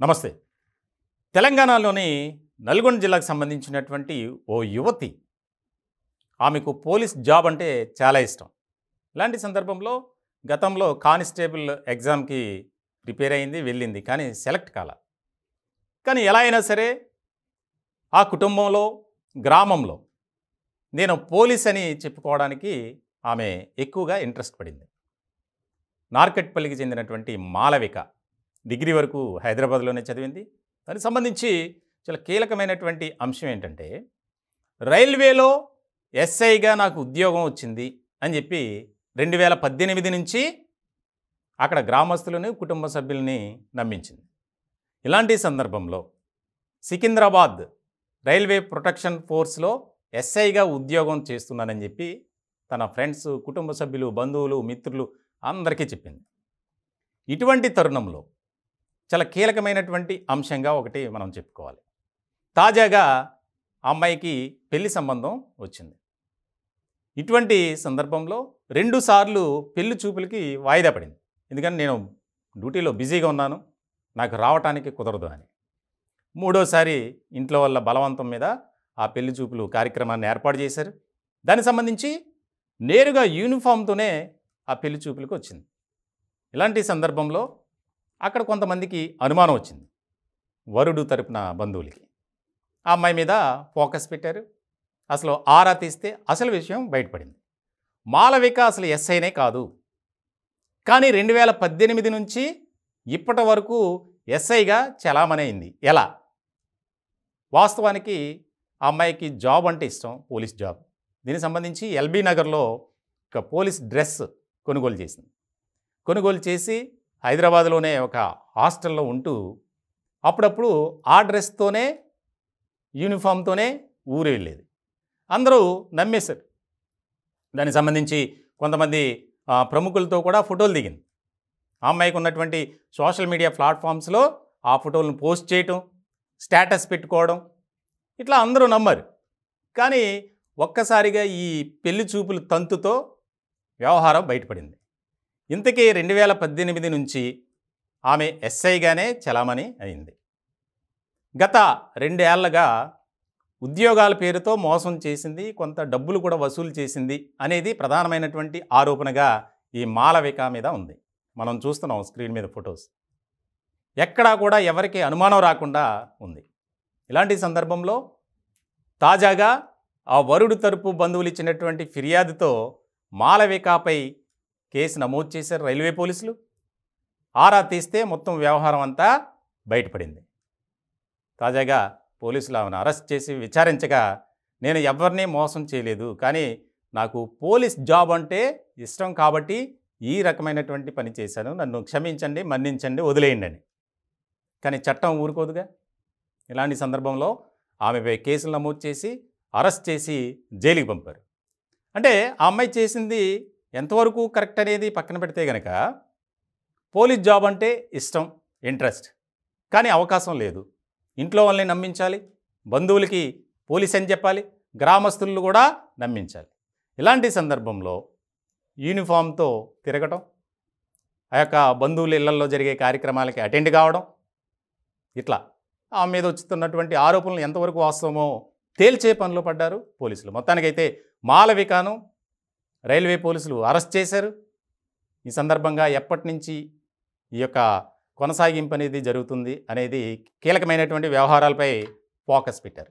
నమస్తే. తెలంగాణలోని నల్గొండ జిల్లాకు సంబంధించినటువంటి ఓ యువతి, ఆమెకు పోలీస్ జాబ్ అంటే చాలా ఇష్టం. ఇలాంటి సందర్భంలో గతంలో కానిస్టేబుల్ ఎగ్జామ్‌కి ప్రిపేర్ అయింది, వెళ్ళింది. కానీ సెలెక్ట్ కాల. కానీ ఎలా అయినా సరే ఆ కుటుంబంలో, గ్రామంలో నేను పోలీస్ అని చెప్పుకోవడానికి ఆమె ఎక్కువగా ఇంట్రెస్ట్ పడింది. నార్కట్పల్లికి చెందినటువంటి మాలవిక డిగ్రీ వరకు హైదరాబాద్‌లోనే చదివింది. దానికి సంబంధించి చాలా కీలకమైనటువంటి అంశం ఏంటంటే, రైల్వేలో ఎస్ఐగా నాకు ఉద్యోగం వచ్చింది అని చెప్పి 2018 నుంచి అక్కడ గ్రామస్తులని, కుటుంబ సభ్యుల్ని నమ్మించింది. ఇలాంటి సందర్భంలో సికింద్రాబాద్ రైల్వే ప్రొటెక్షన్ ఫోర్స్‌లో ఎస్ఐగా ఉద్యోగం చేస్తున్నానని చెప్పి తన ఫ్రెండ్స్, కుటుంబ సభ్యులు, బంధువులు, మిత్రులు అందరికీ చెప్పింది. ఇటువంటి తరుణంలో చాలా కీలకమైనటువంటి అంశంగా ఒకటి మనం చెప్పుకోవాలి. తాజాగా ఆ అమ్మాయికి పెళ్లి సంబంధం వచ్చింది. ఇటువంటి సందర్భంలో 2 సార్లు పెళ్లి చూపులకి వాయిదా పడింది. ఎందుకంటే నేను డ్యూటీలో బిజీగా ఉన్నాను, నాకు రావటానికి కుదరదు అని. మూడోసారి ఇంట్లో వాళ్ళ బలవంతం మీద ఆ పెళ్లి చూపులు కార్యక్రమాన్ని ఏర్పాటు చేశారు. దానికి సంబంధించి నేరుగా యూనిఫామ్‌తోనే ఆ పెళ్లి చూపులకు వచ్చింది. ఇలాంటి సందర్భంలో అక్కడ కొంతమందికి అనుమానం వచ్చింది, వరుడు తరపున బంధువులకి. ఆ అమ్మాయి మీద ఫోకస్ పెట్టారు. అసలు ఆరా తీస్తే అసలు విషయం బయటపడింది. మాలవిక అసలు ఎస్ఐనే కాదు, కానీ 2018 నుంచి ఇప్పటి వరకు ఎస్ఐగా చలామణి అయింది. ఎలా? వాస్తవానికి ఆ అమ్మాయికి జాబ్ అంటే ఇష్టం, పోలీస్ జాబ్. దీనికి సంబంధించి ఎల్బీ నగర్లో ఒక పోలీస్ డ్రెస్ కొనుగోలు చేసింది. కొనుగోలు చేసి హైదరాబాద్లోనే ఒక హాస్టల్లో ఉంటూ అప్పుడప్పుడు ఆ డ్రెస్తోనే, యూనిఫామ్‌తోనే ఊరు వెళ్ళేది. అందరూ నమ్మేశారు. దానికి సంబంధించి కొంతమంది ప్రముఖులతో కూడా ఫోటోలు దిగింది. ఆ అమ్మాయికి ఉన్నటువంటి సోషల్ మీడియా ప్లాట్ఫామ్స్లో ఆ ఫోటోలను పోస్ట్ చేయటం, స్టేటస్ పెట్టుకోవడం, ఇట్లా అందరూ నమ్మారు. కానీ ఒక్కసారిగా ఈ పెళ్లి చూపుల తంతుతో వ్యవహారం బయటపడింది. ఇంతకీ 2018 నుంచి ఆమె ఎస్ఐగానే చలామణి అయింది. గత 2 ఏళ్లుగా ఉద్యోగాల పేరుతో మోసం చేసింది, కొంత డబ్బులు కూడా వసూలు చేసింది అనేది ప్రధానమైనటువంటి ఆరోపణగా ఈ మాలవిక మీద ఉంది. మనం చూస్తున్నాం స్క్రీన్ మీద ఫొటోస్. ఎక్కడా కూడా ఎవరికి అనుమానం రాకుండా ఉంది. ఇలాంటి సందర్భంలో తాజాగా ఆ వరుడు తరపు బంధువులు ఇచ్చినటువంటి ఫిర్యాదుతో మాలవికపై కేసు నమోదు చేశారు రైల్వే పోలీసులు. ఆరా తీస్తే మొత్తం వ్యవహారం అంతా బయటపడింది. తాజాగా పోలీసులు ఆమెను అరెస్ట్ చేసి విచారించగా, నేను ఎవరిని మోసం చేయలేదు, కానీ నాకు పోలీస్ జాబ్ అంటే ఇష్టం కాబట్టి ఈ రకమైనటువంటి పని చేశాను, నన్ను క్షమించండి, మన్నించండి, వదిలేయండి అని. కానీ చట్టం ఊరుకోదుగా. ఇలాంటి సందర్భంలో ఆమెపై కేసులు నమోదు చేసి అరెస్ట్ చేసి జైలుకి పంపారు. అంటే ఆ అమ్మాయి చేసింది ఎంతవరకు కరెక్ట్ అనేది పక్కన పెడితే గనక, పోలీస్ జాబ్ అంటే ఇష్టం, ఇంట్రెస్ట్, కానీ అవకాశం లేదు. ఇంట్లో వాళ్ళని నమ్మించాలి, బంధువులకి పోలీస్ అని చెప్పాలి, గ్రామస్తులు కూడా నమ్మించాలి. ఇలాంటి సందర్భంలో యూనిఫామ్తో తిరగటం, ఆ యొక్క బంధువుల ఇళ్లల్లో జరిగే కార్యక్రమాలకి అటెండ్ కావడం, ఇట్లా ఆమె మీద వచ్చుతున్నటువంటి ఆరోపణలు ఎంతవరకు వాస్తవమో తేల్చే పనిలో పడ్డారు పోలీసులు. మొత్తానికైతే మాలవికను రైల్వే పోలీసులు అరెస్ట్ చేశారు. ఈ సందర్భంగా ఎప్పటి నుంచి ఈ యొక్క కొనసాగింపు అనేది జరుగుతుంది అనేది కీలకమైనటువంటి వ్యవహారాలపై ఫోకస్ పెట్టారు.